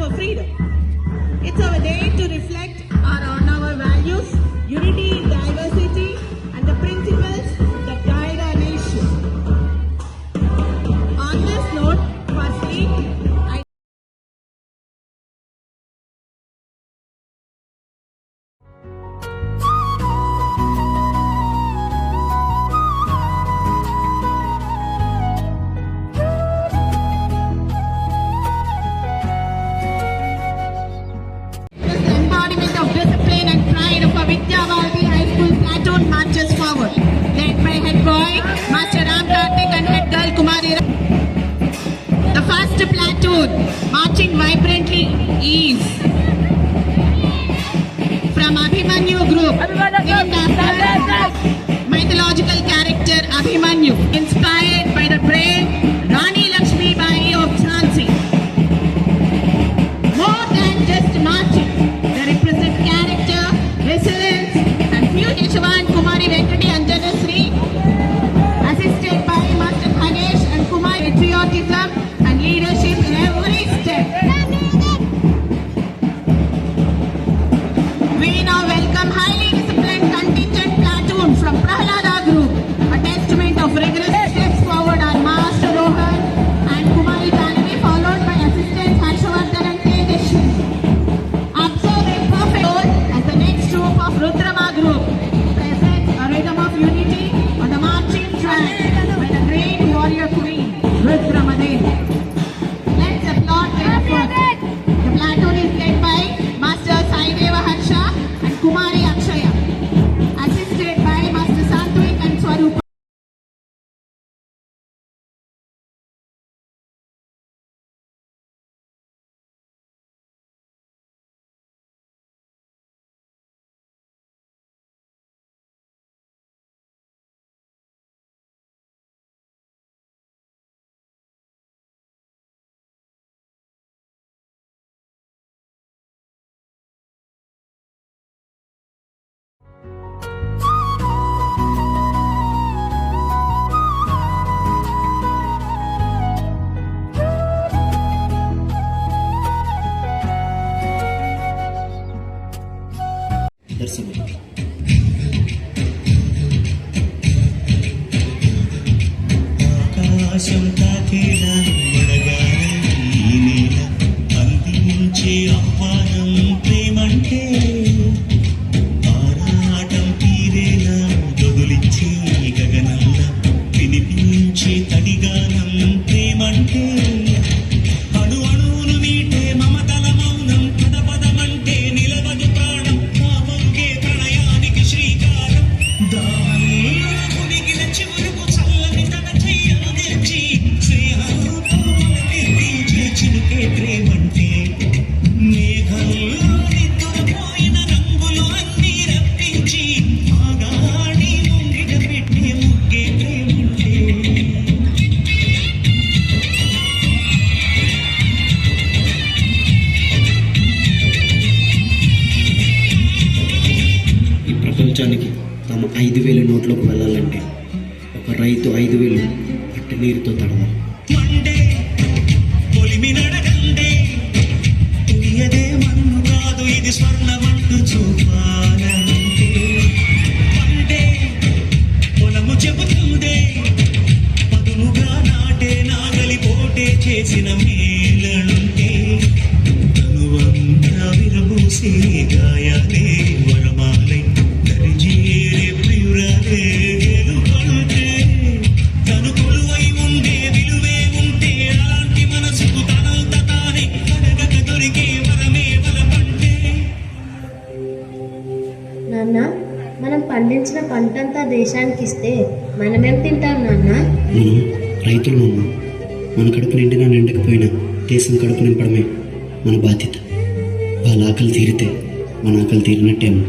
our freedom. It's our day to reflect on our values, unity in diversity, and the principles that guide our nation. On this note, firstly, marches forward, led by head boy Master Ram Karthik and head girl Kumari. The first platoon marching vibrantly is from Abhimanyu group, named after mythological character Abhimanyu, inspired by the brave Rani Lakshmi Bai of Jhansi. More than just marching, they represent character, resilience, and future. Kumari Venkati Anjana Sri, assisted by Master Ganesh and Kumari, patriotism and leadership in every step. We now welcome highly disciplined contingent platoon from Prahalada Group, a testament of rigorous steps forward are Master Rohan and Kumari Janani, followed by assistants Harshavardhan and Tejashwi. Observe a perfect role as the next troop of Rudrama Group. Rhythm of unity on the marching track by the great warrior queen Rudramadevi. Let's applaud their effort. The platoon is led by Master Saideva Harsha and Kumari Akshaya, assisted by Master Santvik and Swarupa. ఆకాశం తాకేలా వడగానం ఈ నేల అందించే ఆహ్వానం ప్రేమంటే ఆరాటం తీరేలా దొదులిచ్చే గగనంలా వినిపించే తడిగానం ప్రేమంటే అణు అణువును మీటే మమతల మౌనం పదపదమంటే నిలవదు ప్రాణం ఆ వంగే ప్రణయానికి శ్రీకారం దానిలో మునిగిన చివురుకు చల్లని తన చెయ్యందించి స్నేహంతో మనకిర్పించే చిలుకే ప్రేమంటే మేఘంలో నిద్రపోయిన రంగులు అన్నీ రప్పించి ఆగాడి ముంగిట పెట్టే ముగ్గే ప్రేమంటే. ఈ ప్రపంచానికి తమ 5,000 నోట్లోకి వెళ్ళాలంటే ఒక రైతు 5,000 పట్టి నీరుతో తడవాలి. మండే పొలిమి నడగండే తెలియదే మన్ను కాదు ఇది స్వర్ణమంటూ చూపాలంటే మండే పొలము చెబుతుందే పదునుగా నాటే నాగలి పోటే చేసిన మేలనుంటే తనువంతా విరబూసే గాయాలే వరమాలై దరిజేరే ప్రియురాలే గెలుపంటే తను కొలువై ఉండే విలువే ఉంటే అలాంటి మనసుకు తనంత తానే అడగక దొరికే వరమే వలపంటే. నాన్న, మనం పండించిన పంటంతా దేశానికి ఇస్తే మనమేం తింటాం నాన్న? మనం రైతులు మన కడుపు నిండినా నిండకపోయినా దేశం కడుపు నింపడమే మన బాధ్యత. వాళ్ళ ఆకలి తీరితే మన ఆకలి తీరినట్టేమో.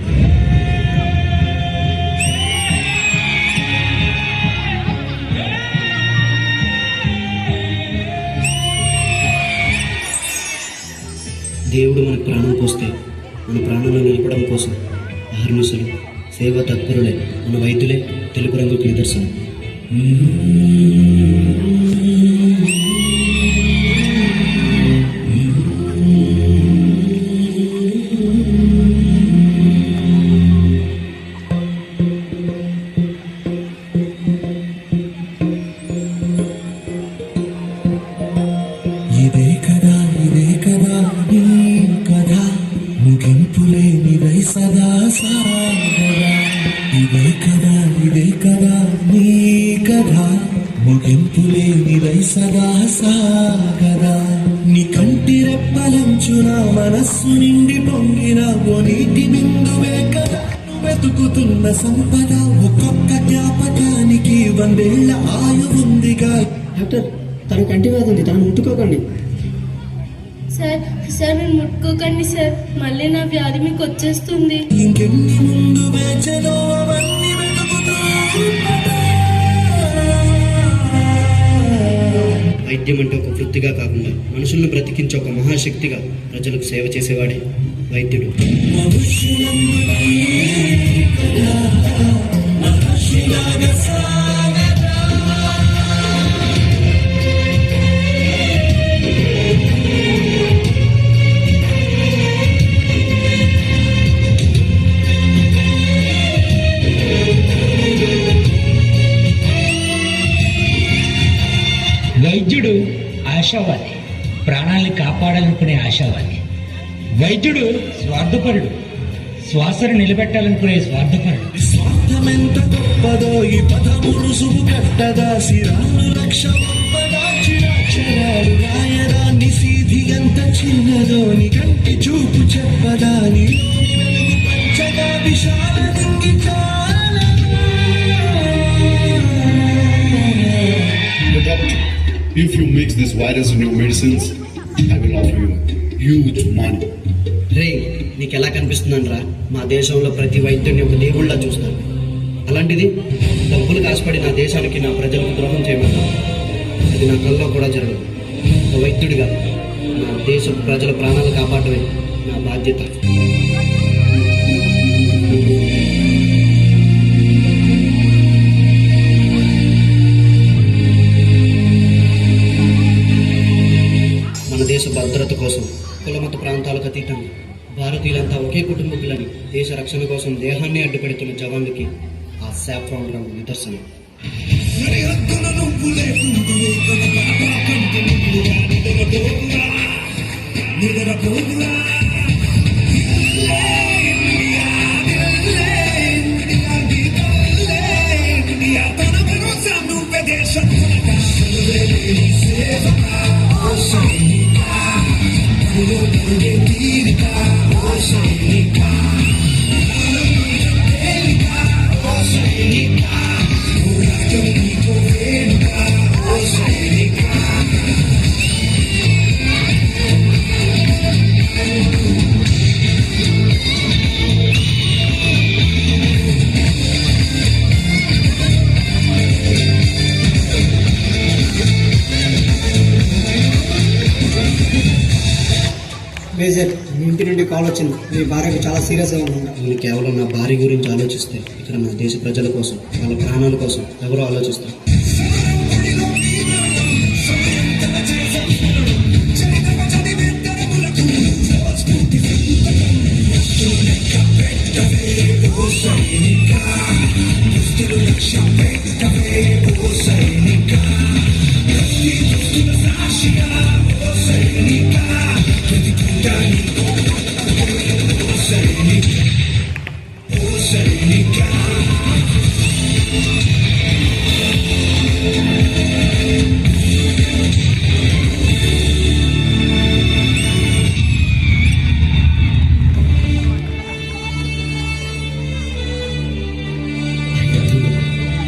దేవుడు మనకు ప్రాణం పోస్తే మన ప్రాణంలో నిలపడం కోసం అహర్నిశలు సేవా తత్పరులే మన వైద్యులే తెలుపు రంగుకు నిదర్శనం. ఇదే కదా నీ కదా ముగింపు లేనిదై సదా సాగదా నీ కంటి రెప్పలంచున మనస్సు నిండి పొంగిన ఓ నీటి బిందువే కదా నువ్వు వెతుకుతున్న సంపద ఒక్కొక్క జ్ఞాపకానికి 100 ఏళ్ల ఆయువుందిగా. డాక్టర్ తన కంటి వ్యాధి ఉంది, తను ముట్టుకోకండి. సార్ మీరు ముట్టుకోకండి సార్, మళ్ళీ నా వ్యాధి మీకు వచ్చేస్తుంది. ఇంకెన్ని ముందు వేచలో అవన్నీ వెతుకుతూ వైద్యం అంటే ఒక వృత్తిగా కాకుండా మనుషులను బ్రతికించే ఒక మహాశక్తిగా ప్రజలకు సేవ చేసేవాడే వైద్యుడు. వైద్యుడు ఆశావాది, ప్రాణాలను కాపాడాలనుకునే ఆశావాది. వైద్యుడు స్వార్థపరుడు, శ్వాసను నిలబెట్టాలనుకునే స్వార్థపరుడు. స్వార్థమెంత గొప్పదో ఈ పదము రుసుము కట్టదా శిరాలు లక్ష చరాలు రాయదా నిశీధి ఎంత చిన్నదో నీ కంటి చూపు చెప్పదా నీ పంచగా విశాల దింగి The doctor, if you mix this virus in your medicines, I will offer you huge money. రే నీకు ఎలా కనిపిస్తుందనరా, మా దేశంలో ప్రతి వైద్యుడిని ఒక దేవుళ్ళ చూస్తాను. అలాంటిది డబ్బులు కాసుపడి నా దేశానికి నా ప్రజలకు ద్రోహం చేయమన్నాను. అది నా కల్లో కూడా జరగదు. ఒక వైద్యుడిగా నా దేశ ప్రజల ప్రాణాలు కాపాడమే నా బాధ్యత. మన దేశ భద్రత కోసం కులమత ప్రాంతాలకు అతీతంగా భారతీయులంతా ఒకే కుటుంబకులని దేశ రక్షణ కోసం దేహాన్ని అడ్డుపెడుతున్న జవాన్లకి ఆ సాఫ్రాన్ రంగు నిదర్శనం. మేజర్, మీ ఇంటి నుండి కాల్ వచ్చింది. మీ భార్యకు చాలా సీరియస్గా ఉంది. నేను కేవలం నా భార్య గురించి ఆలోచిస్తే ఇక్కడ నా దేశ ప్రజల కోసం, వాళ్ళ ప్రాణాల కోసం ఎవరో ఆలోచిస్తారు.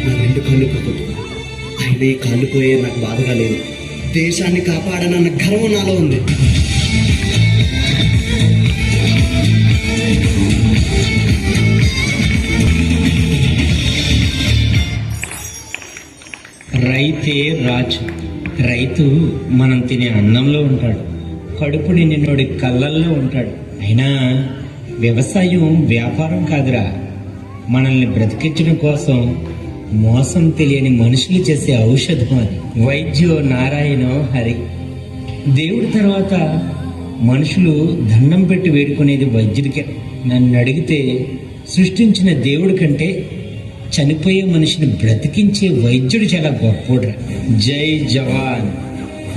నా 2 కాళ్ళు పోగొట్టుకున్నాను. అయినా ఈ కాళ్ళు పోయే నాకు బాధగా లేదు. దేశాన్ని కాపాడనన్న గర్వం నాలో ఉంది. రైతే రాజు. రైతు మనం తినే అన్నంలో ఉంటాడు, కడుపు నిండినోడి కళ్ళల్లో ఉంటాడు. అయినా వ్యవసాయం వ్యాపారం కాదురా, మనల్ని బ్రతికించడం కోసం మోసం తెలియని మనుషులు చేసే ఔషధం అది. వైద్యో నారాయణో హరి. దేవుడి తర్వాత మనుషులు దండం పెట్టి వేడుకునేది వైద్యుడికే. నన్ను అడిగితే సృష్టించిన దేవుడి కంటే చనిపోయే మనిషిని బ్రతికించే వైద్యుడు చాలా గొప్పోడ్రా. జై జవాన్.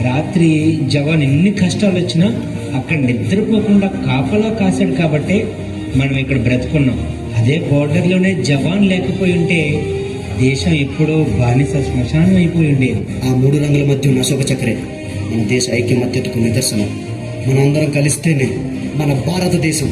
రాత్రి జవాన్ ఎన్ని కష్టాలు వచ్చినా అక్కడ నిద్రపోకుండా కాపలా కాశాడు కాబట్టే మనం ఇక్కడ బ్రతుకున్నాం. అదే బోర్డర్లోనే జవాన్ లేకపోయి ఉంటే దేశం ఎప్పుడో బానిస శ్మశానం అయిపోయి ఉండేది. ఆ మూడు రంగుల మధ్య ఉన్న అశోక చక్రే మన దేశ ఐక్యమత్యతకు నిదర్శనం. మనందరం కలిస్తేనే మన భారతదేశం.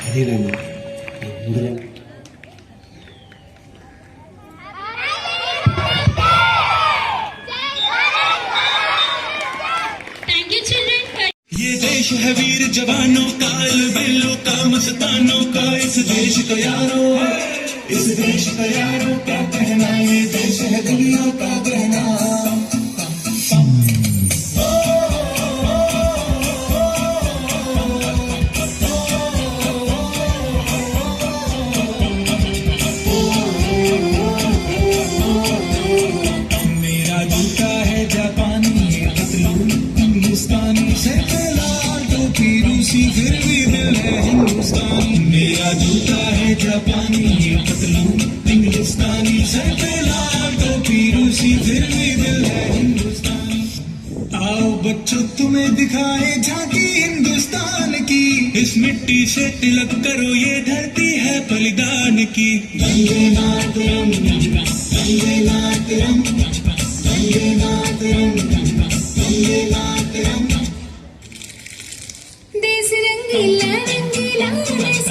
అదేనమ్మా ఆ మూడు రంగులు. ये देश है वीर जवानों का, अलबेलों का, मस्तानों का, इस देश का यारों, इस देश का यारों का कहना, ये देश है दुनिया का कहना. मेरा जूता है जापानी, ये पतलून हिंदुस्तानी, सर पे लाल टोपी रूसी, फिर भी दिल है हिंदुस्तानी. मेरा जूता है जापानी, ये पतलून हिंदुस्तानी, सर पे लाल टोपी रूसी, फिर भी दिल है हिंदुस्तानी. आओ बच्चों तुम्हें दिखाए झांकी हिंदुस्तान की, इस मिट्टी से तिलक करो, ये धरती है बलिदान की. वंदे मातरम, वंदे मातरम, वंदे मातरम, वंदे मातरम. देश रंगीला रंगीला देश